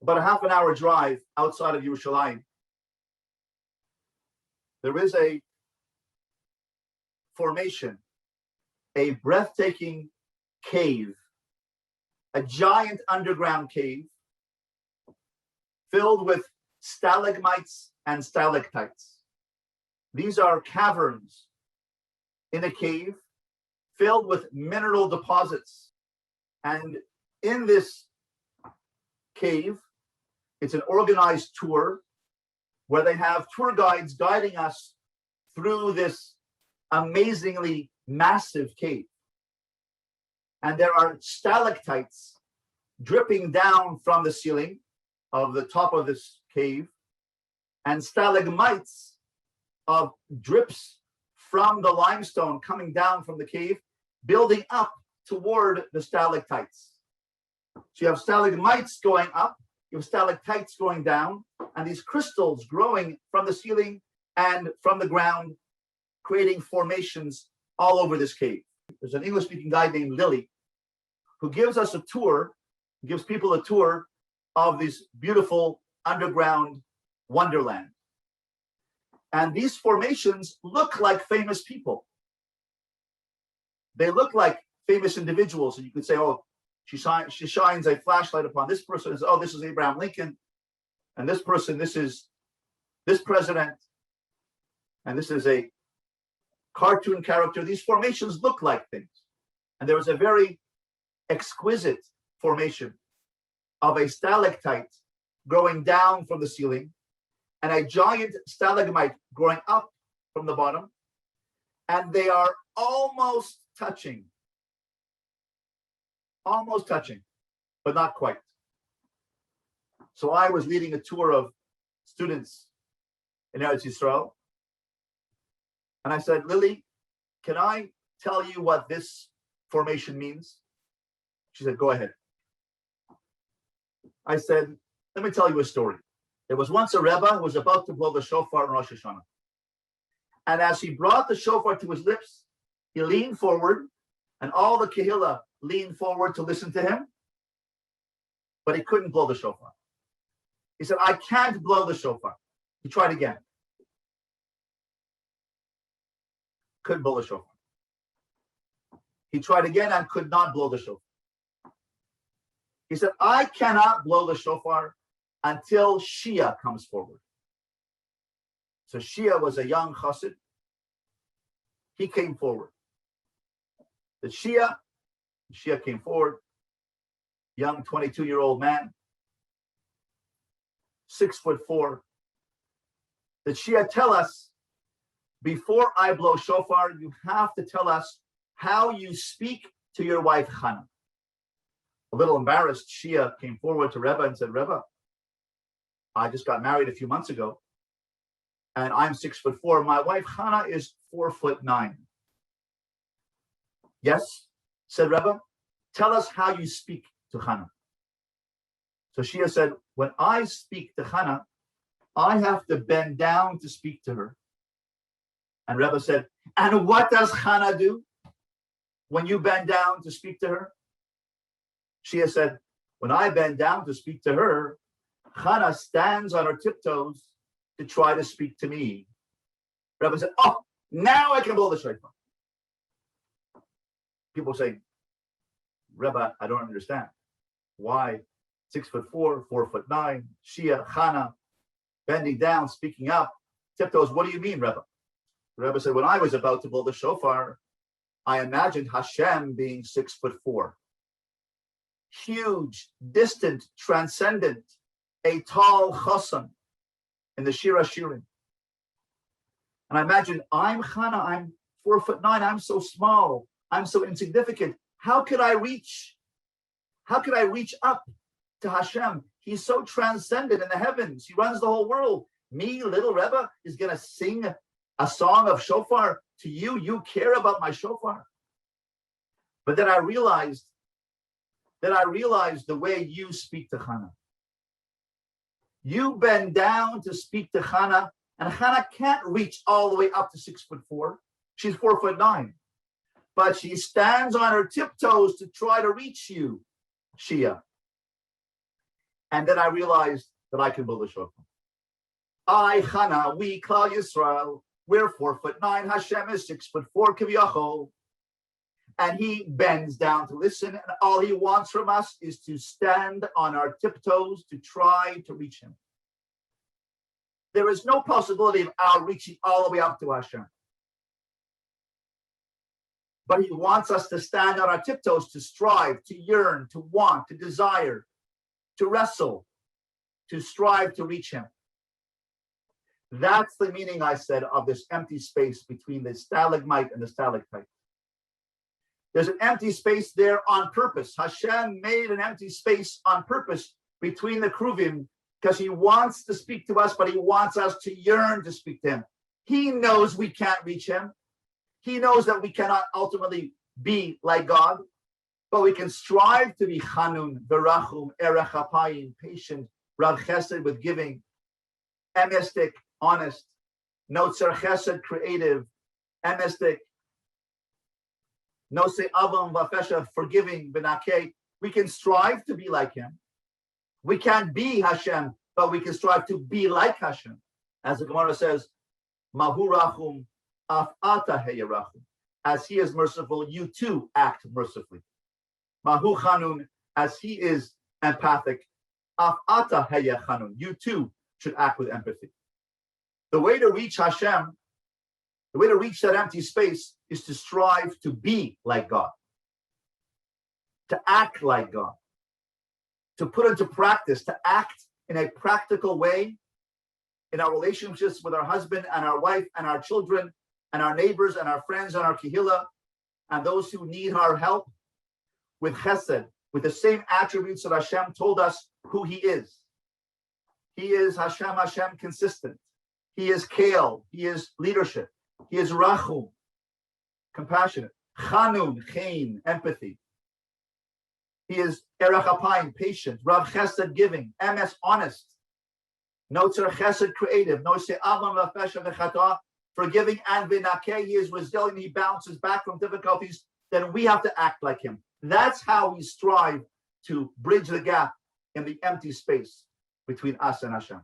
about a half an hour drive outside of Yerushalayim, there is a formation, a breathtaking cave, a giant underground cave filled with stalagmites and stalactites. These are caverns in a cave filled with mineral deposits. And in this cave, it's an organized tour where they have tour guides guiding us through this amazingly massive cave. And there are stalactites dripping down from the ceiling of the top of this cave, and stalagmites of drips from the limestone coming down from the cave, building up toward the stalactites. So you have stalagmites going up, you have stalactites going down, and these crystals growing from the ceiling and from the ground, creating formations all over this cave. There's an English-speaking guy named Lily who gives us a tour, gives people a tour of this beautiful underground wonderland. And these formations look like famous people. They look like famous individuals. And you could say, oh, she shines a flashlight upon this person. Oh, this is Abraham Lincoln. And this person, this is this president. And this is a cartoon character. These formations look like things. And there was a very exquisite formation of a stalactite growing down from the ceiling and a giant stalagmite growing up from the bottom. And they are almost touching, but not quite. So I was leading a tour of students in Eretz Yisrael. And I said, Lily, can I tell you what this formation means? She said, go ahead. I said, let me tell you a story. There was once a Rebbe who was about to blow the shofar in Rosh Hashanah. And as he brought the shofar to his lips, he leaned forward, and all the Kehillah leaned forward to listen to him, but he couldn't blow the shofar. He said, I can't blow the shofar. He tried again. Couldn't blow the shofar. He tried again and could not blow the shofar. He said, I cannot blow the shofar until Shia comes forward. So Shia was a young chassid. He came forward. The Shia came forward, young 22-year-old man, 6'4". The Shia tell us, before I blow shofar, you have to tell us how you speak to your wife Chana. A little embarrassed, Shia came forward to Rebbe and said, Rebbe, I just got married a few months ago, and I'm 6'4". My wife Chana is 4'9". Yes, said Rebbe, tell us how you speak to Chana. So Shia said, when I speak to Chana, I have to bend down to speak to her. And Rebbe said, and what does Chana do when you bend down to speak to her? Shia said, when I bend down to speak to her, Chana stands on her tiptoes to try to speak to me. Rebbe said, oh, now I can blow the shofar. People say, Rebbe, I don't understand. Why 6'4", 4'9", Shia, Chana, bending down, speaking up, tiptoes, what do you mean, Rebbe? The Rebbe said, when I was about to blow the shofar, I imagined Hashem being 6'4". Huge, distant, transcendent, a tall chassan in the Shir HaShirim. And I imagine, I'm Chana, I'm 4'9", I'm so small, I'm so insignificant. How could I reach up to Hashem? He's so transcendent in the heavens. He runs the whole world. Me, little Rebbe, is going to sing a song of shofar to you. You care about my shofar. But then I realized the way you speak to Chana. You bend down to speak to Chana, and Chana can't reach all the way up to 6'4". She's 4'9". But she stands on her tiptoes to try to reach you, Shia. And then I realized that I can build a shofar. I, Chana, we, Klal Yisrael, we're 4'9". Hashem is 6'4", Kiviyachol. And he bends down to listen, and all he wants from us is to stand on our tiptoes to try to reach him. There is no possibility of our reaching all the way up to Hashem. But he wants us to stand on our tiptoes, to strive, to yearn, to want, to desire, to wrestle, to strive to reach him. That's the meaning, I said, of this empty space between the stalagmite and the stalactite. There's an empty space there on purpose. Hashem made an empty space on purpose between the kruvim because he wants to speak to us, but he wants us to yearn to speak to him. He knows we can't reach him. He knows that we cannot ultimately be like God, but we can strive to be chanun, berachum, erech hapayim, patient, rav chesed with giving, emistic, honest, notzer chesed, creative, emistic, nosei avam vafesha, forgiving, benakeh. We can strive to be like him. We can't be Hashem, but we can strive to be like Hashem. As the Gemara says, Mahu rachum, af ata heyarachum. As he is merciful, you too act mercifully. Mahu chanun, as he is empathic, af ata heyachanun. You too should act with empathy. The way to reach Hashem, the way to reach that empty space is to strive to be like God, to act like God, to put into practice, to act in a practical way in our relationships with our husband and our wife and our children and our neighbors and our friends and our kehillah and those who need our help with chesed, with the same attributes that Hashem told us who he is. He is Hashem, consistent. He is Kael. He is leadership. He is Rachum, compassionate. Chanun, Chain, empathy. He is Erech Apayim, patient. Rav Chesed, giving. Emes, honest. Notzer Chesed, creative. Nosei Avam Vafesha V'chata, forgiving and V'nakeh. He is resilient. He bounces back from difficulties. Then we have to act like him. That's how we strive to bridge the gap in the empty space between us and Hashem.